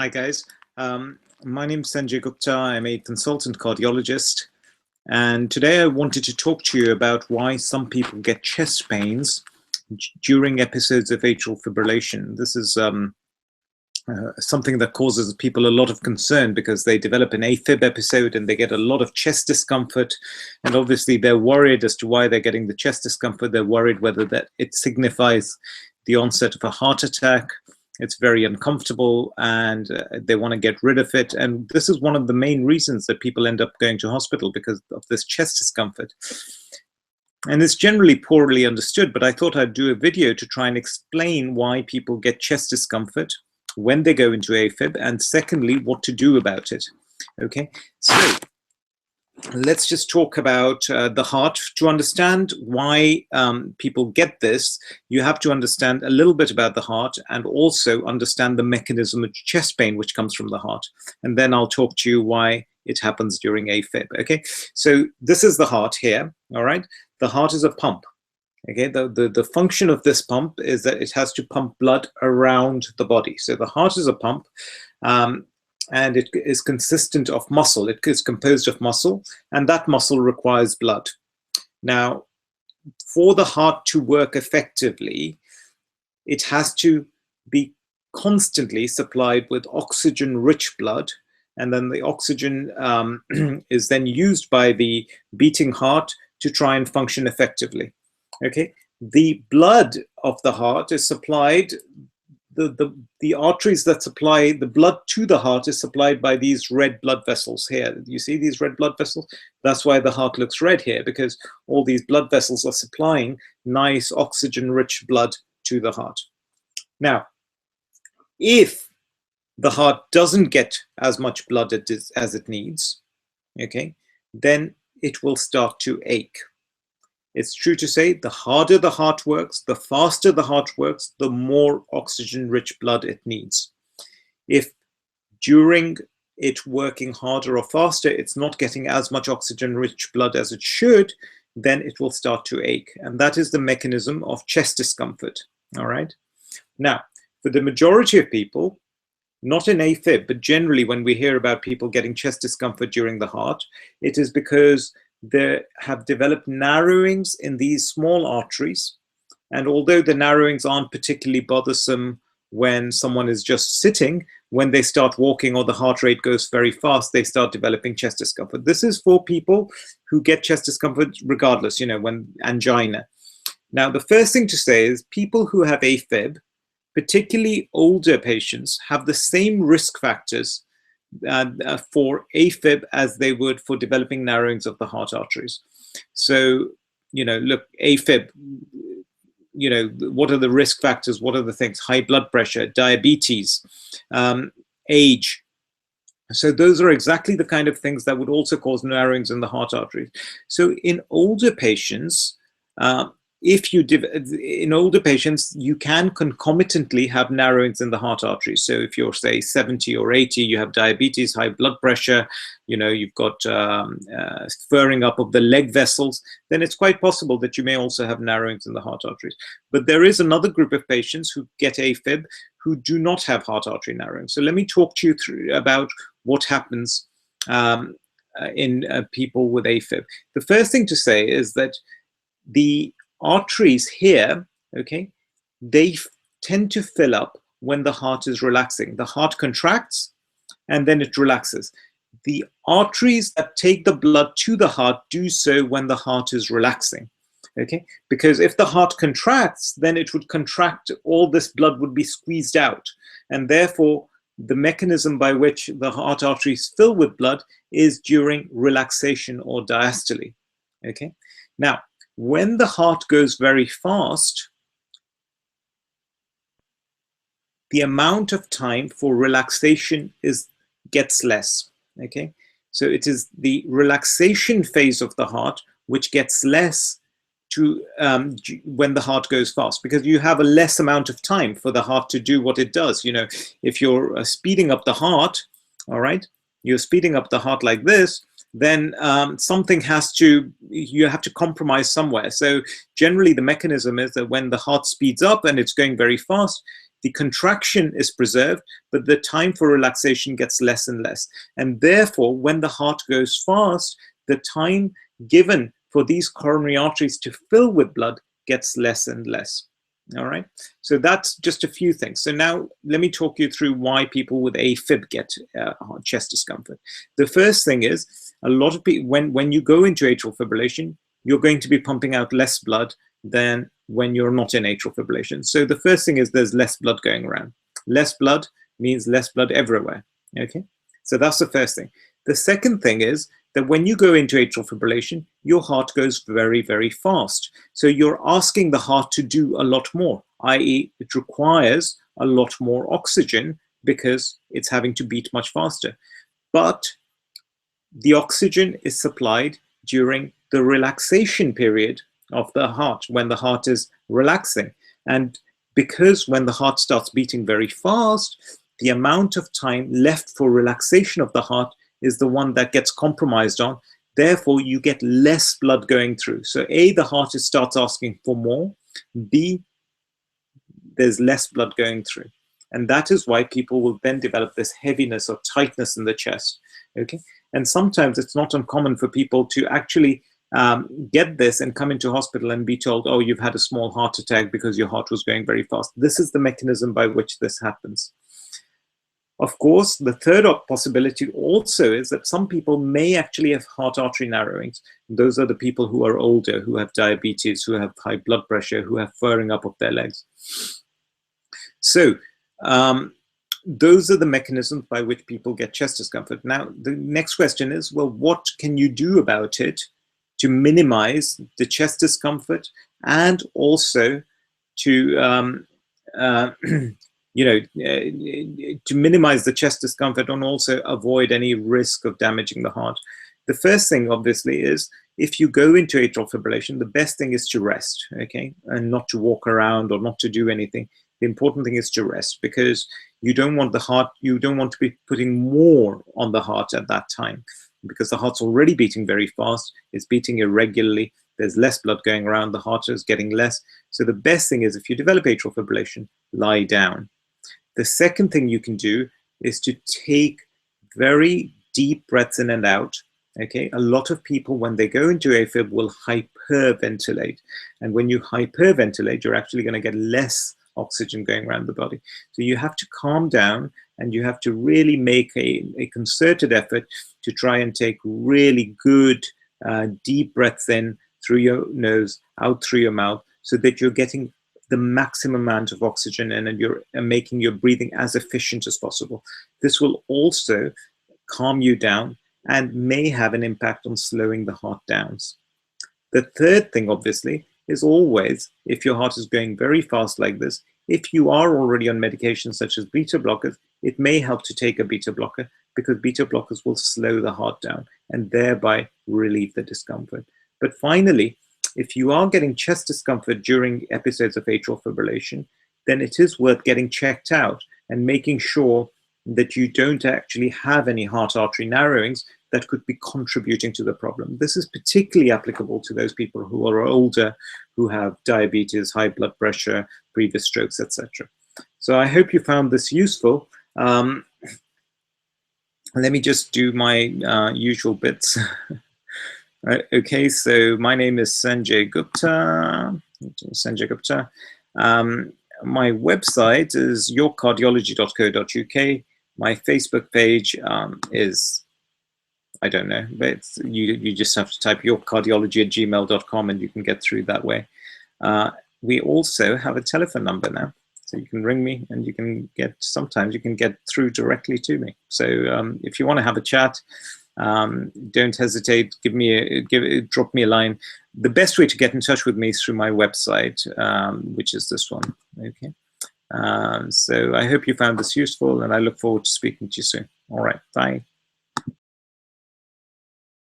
Hi guys, my name is Sanjay Gupta. I'm a consultant cardiologist, and today I wanted to talk to you about why some people get chest pains during episodes of atrial fibrillation. This is something that causes people a lot of concern because they develop an Afib episode and they get a lot of chest discomfort, and obviously they're worried as to why they're getting the chest discomfort. They're worried whether that it signifies the onset of a heart attack. It's very uncomfortable and they want to get rid of it. And this is one of the main reasons that people end up going to hospital, because of this chest discomfort. And it's generally poorly understood, but I thought I'd do a video to try and explain why people get chest discomfort when they go into AFib, and secondly, what to do about it. Okay, so let's just talk about the heart. To understand why people get this, you have to understand a little bit about the heart and also understand the mechanism of chest pain which comes from the heart. And then I'll talk to you why it happens during AFib. Okay, so this is the heart here. All right, the heart is a pump. Okay, the function of this pump is that it has to pump blood around the body. So the heart is a pump. And it is consistent of muscle. It is composed of muscle, and that muscle requires blood. Now, for the heart to work effectively, it has to be constantly supplied with oxygen-rich blood, and then the oxygen is then used by the beating heart to try and function effectively. Okay, the blood of the heart is supplied. The arteries that supply the blood to the heart is supplied by these red blood vessels here. You see these red blood vessels? That's why the heart looks red here, because all these blood vessels are supplying nice oxygen-rich blood to the heart. Now, if the heart doesn't get as much blood as it needs, okay, then it will start to ache. It's true to say the harder the heart works, the faster the heart works, the more oxygen-rich blood it needs. If during it working harder or faster, it's not getting as much oxygen-rich blood as it should, then it will start to ache. And that is the mechanism of chest discomfort. All right. Now, for the majority of people, not in AFib, but generally when we hear about people getting chest discomfort during the heart, it is because they have developed narrowings in these small arteries. And although the narrowings aren't particularly bothersome when someone is just sitting, when they start walking or the heart rate goes very fast, they start developing chest discomfort. This is for people who get chest discomfort regardless, when angina. Now, the first thing to say is people who have AFib, particularly older patients, have the same risk factors for AFib as they would for developing narrowings of the heart arteries. So, look, AFib, what are the risk factors? What are the things? High blood pressure, diabetes, age. So those are exactly the kind of things that would also cause narrowings in the heart arteries. So in older patients, in older patients, you can concomitantly have narrowings in the heart arteries. So if you're, say, 70 or 80, you have diabetes, high blood pressure, you've got furring up of the leg vessels, then it's quite possible that you may also have narrowings in the heart arteries. But there is another group of patients who get AFib who do not have heart artery narrowing. So let me talk to you about what happens in people with AFib. The first thing to say is that the arteries here, okay, they tend to fill up when the heart is relaxing. The heart contracts and then it relaxes. The arteries that take the blood to the heart do so when the heart is relaxing, okay? Because if the heart contracts, then it would contract, all this blood would be squeezed out. And therefore, the mechanism by which the heart arteries fill with blood is during relaxation or diastole, okay? Now, when the heart goes very fast, the amount of time for relaxation gets less, okay? So it is the relaxation phase of the heart which gets less when the heart goes fast, because you have a less amount of time for the heart to do what it does. If you're speeding up the heart, all right, you're speeding up the heart like this, then you have to compromise somewhere. So generally the mechanism is that when the heart speeds up and it's going very fast, The contraction is preserved, but the time for relaxation gets less and less. And therefore, when the heart goes fast, the time given for these coronary arteries to fill with blood gets less and less. All right, so that's just a few things. So now let me talk you through why people with AFib get chest discomfort. The first thing is, a lot of people, when you go into atrial fibrillation, you're going to be pumping out less blood than when you're not in atrial fibrillation. So the first thing is there's less blood going around. Less blood means less blood everywhere. Okay, so that's the first thing. The second thing is that when you go into atrial fibrillation, your heart goes very, very fast. So you're asking the heart to do a lot more, i.e. it requires a lot more oxygen because it's having to beat much faster. But the oxygen is supplied during the relaxation period of the heart, when the heart is relaxing. And because when the heart starts beating very fast, the amount of time left for relaxation of the heart is the one that gets compromised on. Therefore, you get less blood going through. So A, the heart starts asking for more. B, there's less blood going through. And that is why people will then develop this heaviness or tightness in the chest. Okay, and sometimes it's not uncommon for people to actually get this and come into hospital and be told, oh, you've had a small heart attack because your heart was going very fast. This is the mechanism by which this happens. Of course, the third possibility also is that some people may actually have heart artery narrowings. Those are the people who are older, who have diabetes, who have high blood pressure, who have furring up of their legs. So those are the mechanisms by which people get chest discomfort. Now, the next question is, well, what can you do about it to minimize the chest discomfort and also to to minimize the chest discomfort and also avoid any risk of damaging the heart? The first thing, obviously, is if you go into atrial fibrillation, the best thing is to rest, okay, and not to walk around or not to do anything. The important thing is to rest, because you don't want the heart, you don't want to be putting more on the heart at that time, because the heart's already beating very fast, it's beating irregularly, there's less blood going around, the heart is getting less. So the best thing is, if you develop atrial fibrillation, lie down. The second thing you can do is to take very deep breaths in and out. Okay, a lot of people, when they go into AFib, will hyperventilate. And when you hyperventilate, you're actually going to get less oxygen going around the body. So you have to calm down, and you have to really make a concerted effort to try and take really good deep breaths in through your nose, out through your mouth, so that you're getting the maximum amount of oxygen in, and you're making your breathing as efficient as possible. This will also calm you down and may have an impact on slowing the heart down. The third thing, obviously, is always, if your heart is going very fast like this, if you are already on medications such as beta blockers, it may help to take a beta blocker, because beta blockers will slow the heart down and thereby relieve the discomfort. But finally, if you are getting chest discomfort during episodes of atrial fibrillation, then it is worth getting checked out and making sure that you don't actually have any heart artery narrowings that could be contributing to the problem. This is particularly applicable to those people who are older, who have diabetes, high blood pressure, previous strokes, etc. So I hope you found this useful. Let me just do my usual bits. Okay, so my name is Sanjay Gupta. My website is yourcardiology.co.uk. My Facebook page is, I don't know, but you just have to type yourcardiology@gmail.com and you can get through that way. We also have a telephone number now, so you can ring me and you can get, sometimes you can get through directly to me. So if you want to have a chat, don't hesitate, drop me a line. The best way to get in touch with me is through my website, which is this one. Okay. So I hope you found this useful, and I look forward to speaking to you soon. All right, bye.